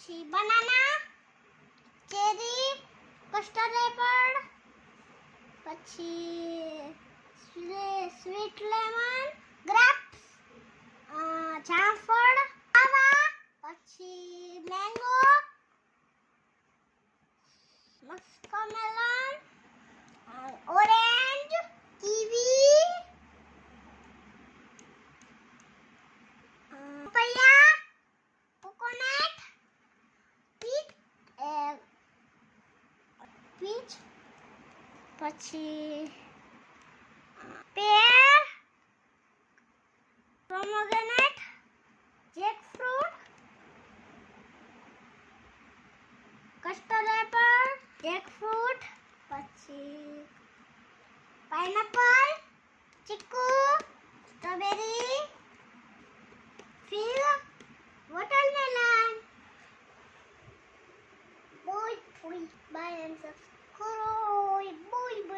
પછી banana, cherry, custard apple, પછી sweet lemon, grapes, જામફળ, આવા, પછી મેંગો, મસ્કમેલન, ઓરેન્જ, કીવી, પપૈયા, કોકોનટ, પીચ, પછી pear, pomegranate, jackfruit, custard apple, jackfruit, પછી pineapple, chikoo, strawberry, fig, watermelon. Bye and subscribe.